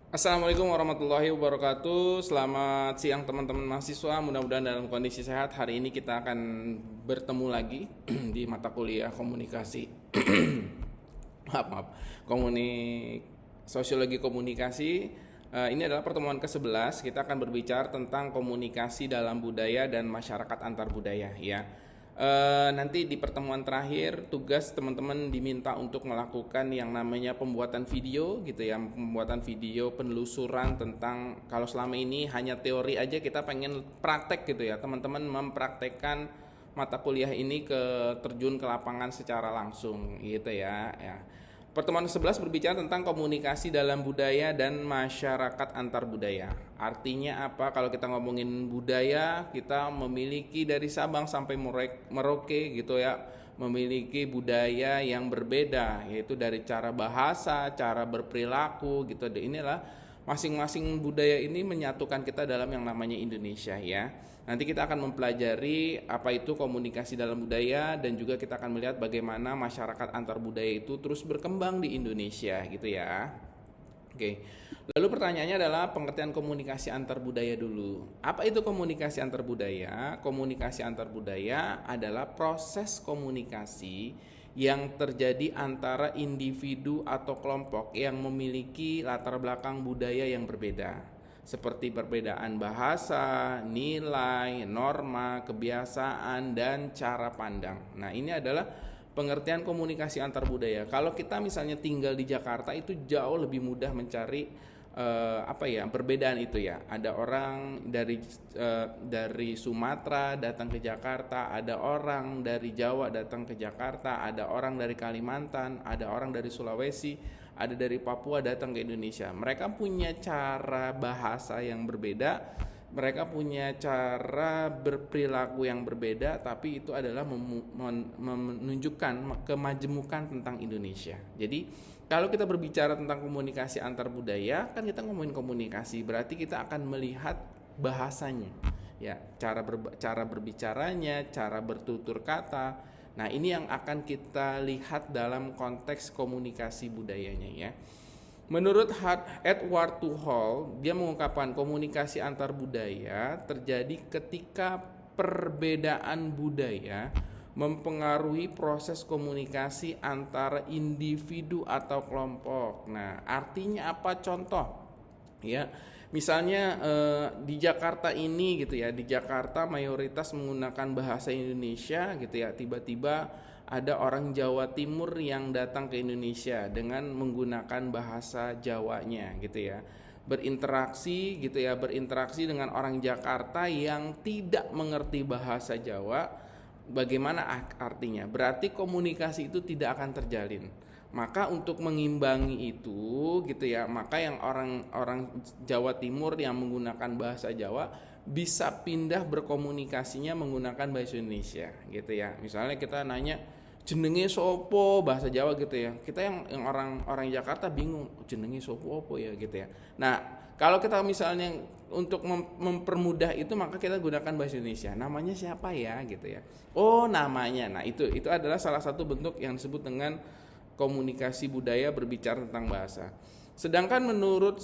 Assalamualaikum warahmatullahi wabarakatuh. Selamat siang teman-teman mahasiswa. Mudah-mudahan dalam kondisi sehat. Hari ini kita akan bertemu lagi di mata kuliah komunikasi. maaf, sosiologi komunikasi. Ini adalah pertemuan ke-11. Kita akan berbicara tentang komunikasi dalam budaya dan masyarakat antar budaya, ya. Nanti di pertemuan terakhir tugas teman-teman diminta untuk melakukan yang namanya pembuatan video gitu ya, pembuatan video penelusuran tentang kalau selama ini hanya teori aja, kita pengen praktek gitu ya, teman-teman mempraktekkan mata kuliah ini terjun ke lapangan secara langsung gitu ya. Pertemuan ke-11 berbicara tentang komunikasi dalam budaya dan masyarakat antar budaya. Artinya apa? Kalau kita ngomongin budaya, kita memiliki dari Sabang sampai Merauke gitu ya, memiliki budaya yang berbeda, yaitu dari cara bahasa, cara berperilaku gitu. Inilah masing-masing budaya ini menyatukan kita dalam yang namanya Indonesia ya. Nanti kita akan mempelajari apa itu komunikasi dalam budaya, dan juga kita akan melihat bagaimana masyarakat antar budaya itu terus berkembang di Indonesia gitu ya. Oke. Lalu pertanyaannya adalah pengertian komunikasi antar budaya dulu. Apa itu komunikasi antar budaya? Komunikasi antar budaya adalah proses komunikasi yang terjadi antara individu atau kelompok yang memiliki latar belakang budaya yang berbeda, seperti perbedaan bahasa, nilai, norma, kebiasaan, dan cara pandang. Nah, ini adalah pengertian komunikasi antar budaya. Kalau kita misalnya tinggal di Jakarta, itu jauh lebih mudah mencari perbedaan itu ya. Ada orang dari Sumatera datang ke Jakarta, ada orang dari Jawa datang ke Jakarta, ada orang dari Kalimantan, ada orang dari Sulawesi, ada dari Papua datang ke Indonesia. Mereka punya cara bahasa yang berbeda, mereka punya cara berperilaku yang berbeda, tapi itu adalah menunjukkan kemajemukan tentang Indonesia. Jadi kalau kita berbicara tentang komunikasi antar budaya, kan kita ngomongin komunikasi, berarti kita akan melihat bahasanya, ya, cara berbicaranya, cara bertutur kata. Nah, ini yang akan kita lihat dalam konteks komunikasi budayanya ya. Menurut Edward Hall, dia mengungkapkan komunikasi antar budaya terjadi ketika perbedaan budaya mempengaruhi proses komunikasi antara individu atau kelompok. Nah, artinya apa? Contoh ya, misalnya di Jakarta ini gitu ya, di Jakarta mayoritas menggunakan bahasa Indonesia gitu ya, tiba-tiba ada orang Jawa Timur yang datang ke Indonesia dengan menggunakan bahasa Jawanya gitu ya, berinteraksi dengan orang Jakarta yang tidak mengerti bahasa Jawa. Bagaimana artinya? Berarti komunikasi itu tidak akan terjalin. Maka untuk mengimbangi itu gitu ya, maka yang orang Jawa Timur yang menggunakan bahasa Jawa bisa pindah berkomunikasinya menggunakan bahasa Indonesia gitu ya. Misalnya kita nanya jenenge sopo, bahasa Jawa gitu ya, kita yang orang Jakarta bingung, jenenge sopo opo ya gitu ya. Nah, kalau kita misalnya untuk mempermudah itu, maka kita gunakan bahasa Indonesia, namanya siapa ya gitu ya, oh namanya. Nah, itu adalah salah satu bentuk yang disebut dengan komunikasi budaya berbicara tentang bahasa. Sedangkan menurut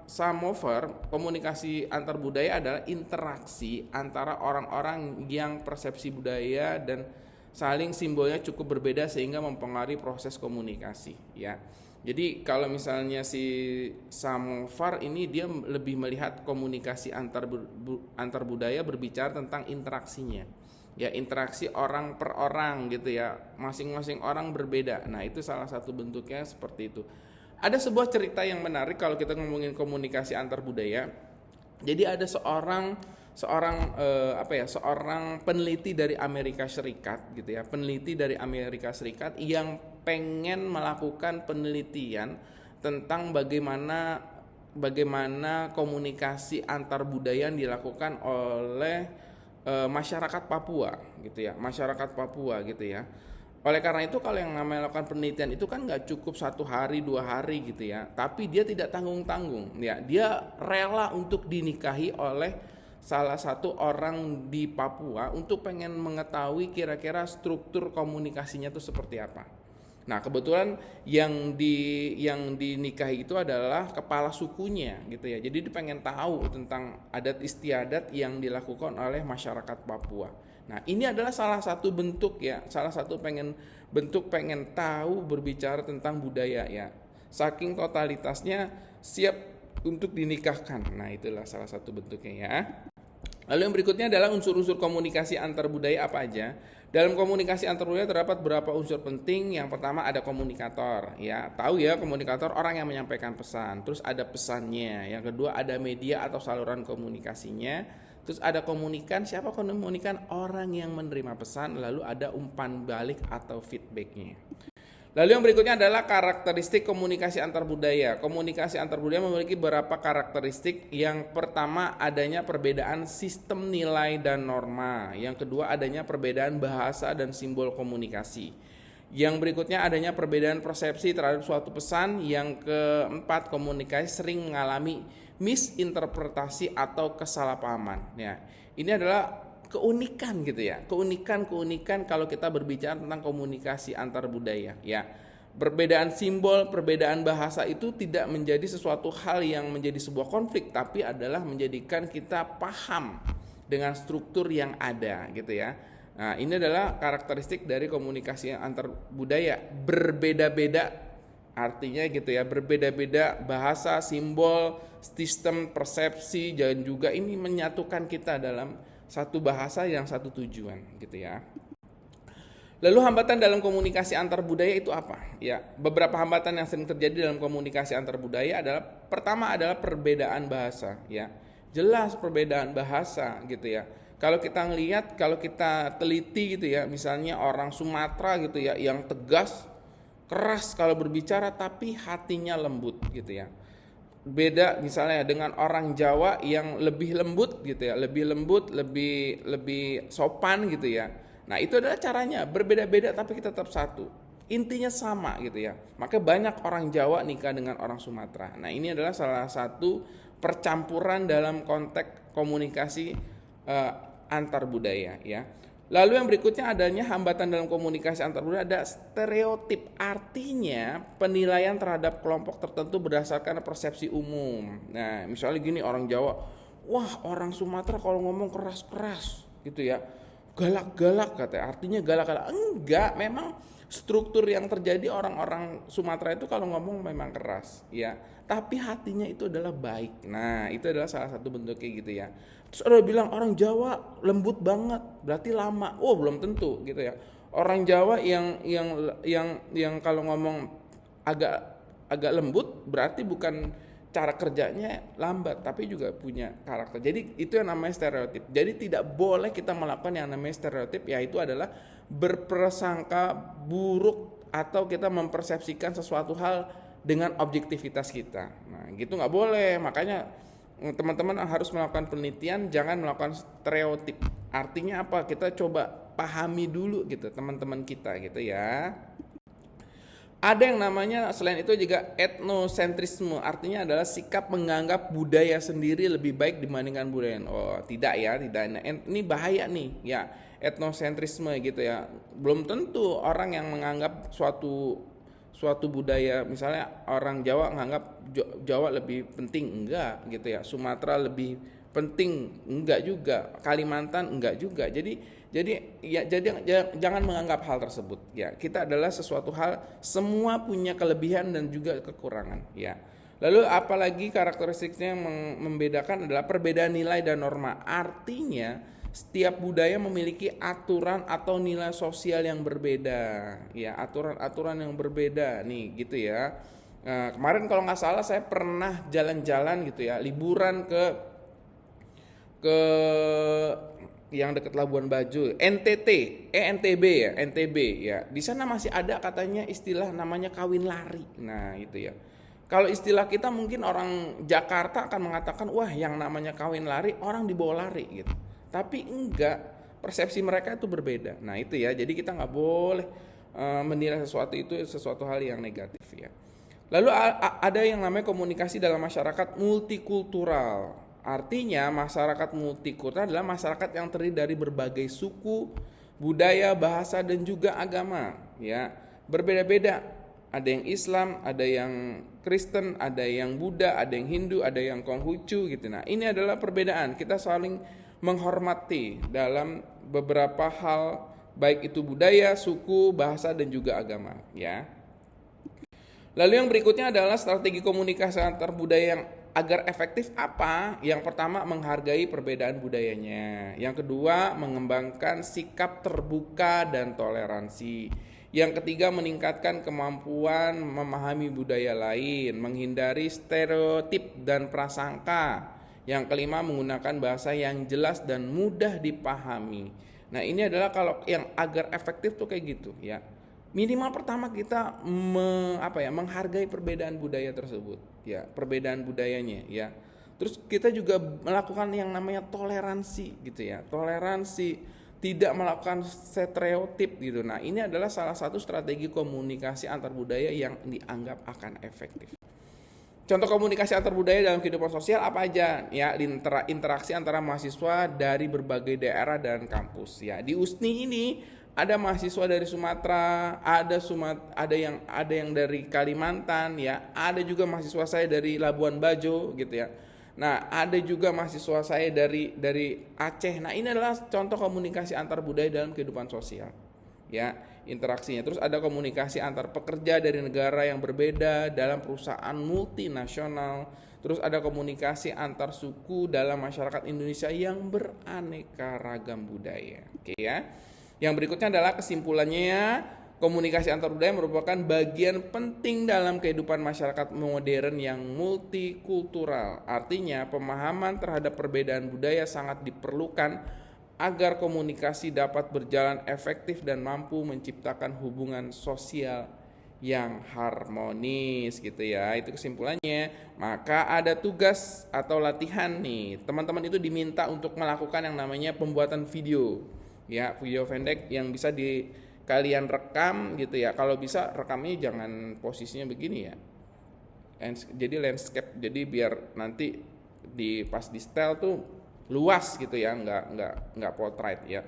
Samover, komunikasi antar budaya adalah interaksi antara orang-orang yang persepsi budaya dan saling simbolnya cukup berbeda sehingga mempengaruhi proses komunikasi ya. Jadi kalau misalnya si Samovar ini, dia lebih melihat komunikasi antar budaya berbicara tentang interaksinya. Ya, interaksi orang per orang gitu ya, masing-masing orang berbeda. Nah, itu salah satu bentuknya seperti itu. Ada sebuah cerita yang menarik kalau kita ngomongin komunikasi antar budaya. Jadi ada seorang peneliti dari Amerika Serikat gitu ya, peneliti dari Amerika Serikat yang pengen melakukan penelitian tentang bagaimana komunikasi antar budaya yang dilakukan oleh masyarakat Papua gitu ya, masyarakat Papua gitu ya. Oleh karena itu, kalau yang namanya melakukan penelitian itu kan nggak cukup 1 hari 2 hari gitu ya, tapi dia tidak tanggung-tanggung ya, dia rela untuk dinikahi oleh salah satu orang di Papua untuk pengen mengetahui kira-kira struktur komunikasinya itu seperti apa. Nah, kebetulan yang dinikahi itu adalah kepala sukunya gitu ya. Jadi dia pengen tahu tentang adat istiadat yang dilakukan oleh masyarakat Papua. Nah, ini adalah salah satu bentuk ya, salah satu pengen tahu berbicara tentang budaya ya. Saking totalitasnya siap untuk dinikahkan. Nah, itulah salah satu bentuknya ya. Lalu yang berikutnya adalah unsur-unsur komunikasi antar budaya apa aja. Dalam komunikasi antar budaya terdapat beberapa unsur penting. Yang pertama ada komunikator, ya. Tahu ya, komunikator orang yang menyampaikan pesan. Terus ada pesannya. Yang kedua ada media atau saluran komunikasinya. Terus ada komunikan, siapa komunikan? Orang yang menerima pesan. Lalu ada umpan balik atau feedbacknya. Lalu yang berikutnya adalah karakteristik komunikasi antar budaya. Komunikasi antar budaya memiliki beberapa karakteristik. Yang pertama adanya perbedaan sistem nilai dan norma. Yang kedua adanya perbedaan bahasa dan simbol komunikasi. Yang berikutnya adanya perbedaan persepsi terhadap suatu pesan. Yang keempat, komunikasi sering mengalami misinterpretasi atau kesalahpahaman. Ya, ini adalah keunikan gitu ya, keunikan kalau kita berbicara tentang komunikasi antar budaya ya. Perbedaan simbol, perbedaan bahasa itu tidak menjadi sesuatu hal yang menjadi sebuah konflik, tapi adalah menjadikan kita paham dengan struktur yang ada gitu ya. Nah, ini adalah karakteristik dari komunikasi antar budaya. Berbeda-beda artinya gitu ya, berbeda-beda bahasa, simbol, sistem persepsi, dan juga ini menyatukan kita dalam satu bahasa yang satu tujuan gitu ya. Lalu hambatan dalam komunikasi antar budaya itu apa? Ya, beberapa hambatan yang sering terjadi dalam komunikasi antar budaya adalah pertama adalah perbedaan bahasa ya. Jelas perbedaan bahasa gitu ya. Kalau kita ngelihat, kalau kita teliti gitu ya, misalnya orang Sumatera gitu ya yang tegas, keras kalau berbicara tapi hatinya lembut gitu ya. Beda misalnya dengan orang Jawa yang lebih lembut gitu ya, lebih lembut, lebih sopan gitu ya. Nah, itu adalah caranya, berbeda-beda tapi kita tetap satu. Intinya sama gitu ya. Maka banyak orang Jawa nikah dengan orang Sumatera. Nah, ini adalah salah satu percampuran dalam konteks komunikasi antar budaya ya. Lalu yang berikutnya adanya hambatan dalam komunikasi antar budaya ada stereotip. Artinya penilaian terhadap kelompok tertentu berdasarkan persepsi umum. Nah, misalnya gini, orang Jawa, wah orang Sumatera kalau ngomong keras-keras gitu ya, galak-galak katanya. Artinya galak-galak. Enggak, memang struktur yang terjadi orang-orang Sumatera itu kalau ngomong memang keras ya, tapi hatinya itu adalah baik. Nah, itu adalah salah satu bentuknya gitu ya. Terus ada bilang orang Jawa lembut banget, berarti lama. Oh, belum tentu gitu ya. Orang Jawa yang kalau ngomong agak lembut berarti bukan cara kerjanya lambat, tapi juga punya karakter. Jadi itu yang namanya stereotip. Jadi tidak boleh kita melakukan yang namanya stereotip, yaitu adalah berprasangka buruk atau kita mempersepsikan sesuatu hal dengan objektivitas kita. Nah, gitu nggak boleh. Makanya teman-teman harus melakukan penelitian, jangan melakukan stereotip. Artinya apa? Kita coba pahami dulu gitu teman-teman kita gitu ya. Ada yang namanya selain itu juga etnosentrisme, artinya adalah sikap menganggap budaya sendiri lebih baik dibandingkan budaya. Oh, tidak ya, tidak. Nah, ini bahaya nih, ya. Etnosentrisme gitu ya. Belum tentu orang yang menganggap suatu budaya, misalnya orang Jawa menganggap Jawa lebih penting, enggak gitu ya. Sumatera lebih penting, enggak juga. Kalimantan enggak juga. Jadi jangan menganggap hal tersebut ya. Kita adalah sesuatu hal, semua punya kelebihan dan juga kekurangan ya. Lalu apalagi karakteristiknya yang membedakan adalah perbedaan nilai dan norma. Artinya setiap budaya memiliki aturan atau nilai sosial yang berbeda ya, aturan-aturan yang berbeda nih gitu ya. Nah, kemarin kalau nggak salah saya pernah jalan-jalan gitu ya, liburan ke yang dekat Labuan Bajo, NTB ya. Di sana masih ada katanya istilah namanya kawin lari. Nah, itu ya. Kalau istilah kita mungkin orang Jakarta akan mengatakan, wah yang namanya kawin lari orang dibawa lari gitu. Tapi enggak, persepsi mereka itu berbeda. Nah, itu ya. Jadi kita nggak boleh menilai sesuatu itu sesuatu hal yang negatif ya. Lalu ada yang namanya komunikasi dalam masyarakat multikultural. Artinya masyarakat multikultural adalah masyarakat yang terdiri dari berbagai suku, budaya, bahasa dan juga agama ya. berbeda-beda. Ada yang Islam, ada yang Kristen, ada yang Buddha, ada yang Hindu, ada yang Konghucu gitu. Nah, ini adalah perbedaan. Kita saling menghormati dalam beberapa hal, baik itu budaya, suku, bahasa, dan juga agama, ya. Lalu yang berikutnya adalah strategi komunikasi antar budaya yang agar efektif apa? Yang pertama, menghargai perbedaan budayanya. Yang kedua, mengembangkan sikap terbuka dan toleransi. Yang ketiga, meningkatkan kemampuan memahami budaya lain, menghindari stereotip dan prasangka. Yang kelima, menggunakan bahasa yang jelas dan mudah dipahami. Nah, ini adalah kalau yang agar efektif tuh kayak gitu, ya. Minimal pertama kita menghargai perbedaan budaya tersebut, ya, perbedaan budayanya, ya. Terus kita juga melakukan yang namanya toleransi gitu ya. Toleransi, tidak melakukan stereotip gitu. Nah, ini adalah salah satu strategi komunikasi antar budaya yang dianggap akan efektif. Contoh komunikasi antar budaya dalam kehidupan sosial apa aja? Ya, interaksi antara mahasiswa dari berbagai daerah dan kampus. Ya, di USNI ini ada mahasiswa dari Sumatera, ada yang dari Kalimantan, ya, ada juga mahasiswa saya dari Labuan Bajo gitu ya. Nah, ada juga mahasiswa saya dari Aceh. Nah, ini adalah contoh komunikasi antar budaya dalam kehidupan sosial. Ya, interaksinya. Terus ada komunikasi antar pekerja dari negara yang berbeda dalam perusahaan multinasional. Terus ada komunikasi antar suku dalam masyarakat Indonesia yang beraneka ragam budaya. Oke ya. Yang berikutnya adalah kesimpulannya, komunikasi antar budaya merupakan bagian penting dalam kehidupan masyarakat modern yang multikultural. Artinya, pemahaman terhadap perbedaan budaya sangat diperlukan agar komunikasi dapat berjalan efektif dan mampu menciptakan hubungan sosial yang harmonis gitu ya. Itu kesimpulannya. Maka ada tugas atau latihan nih. Teman-teman itu diminta untuk melakukan yang namanya pembuatan video. Ya, video pendek yang bisa kalian rekam gitu ya. Kalau bisa rekamnya jangan posisinya begini ya. Jadi landscape, jadi biar nanti pas di style tuh luas gitu ya, nggak portrait ya.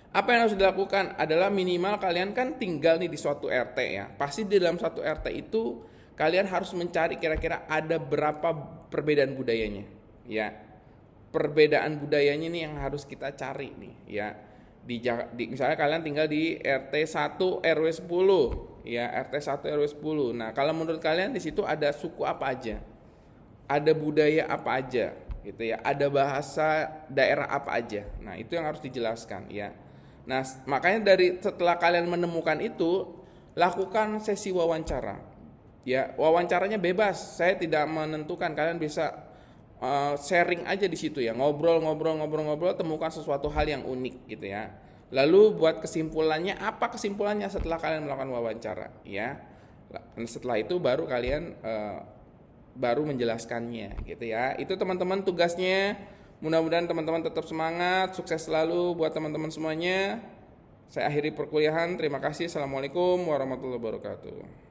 Apa yang harus dilakukan adalah minimal kalian kan tinggal nih di suatu RT ya. Pasti di dalam suatu RT itu kalian harus mencari kira-kira ada berapa perbedaan budayanya ya. Perbedaan budayanya nih yang harus kita cari nih ya. Misalnya kalian tinggal di RT 1 RW 10 ya, RT 1 RW 10. Nah, kalau menurut kalian di situ ada suku apa aja? Ada budaya apa aja gitu ya? Ada bahasa daerah apa aja? Nah, itu yang harus dijelaskan ya. Nah, makanya setelah kalian menemukan itu, lakukan sesi wawancara. Ya, wawancaranya bebas. Saya tidak menentukan, kalian bisa sharing aja di situ ya, ngobrol, temukan sesuatu hal yang unik gitu ya. Lalu buat kesimpulannya, apa kesimpulannya setelah kalian melakukan wawancara ya. Setelah itu baru kalian baru menjelaskannya gitu ya. Itu teman-teman tugasnya. Mudah-mudahan teman-teman tetap semangat, sukses selalu buat teman-teman semuanya. Saya akhiri perkuliahan. Terima kasih. Assalamualaikum warahmatullahi wabarakatuh.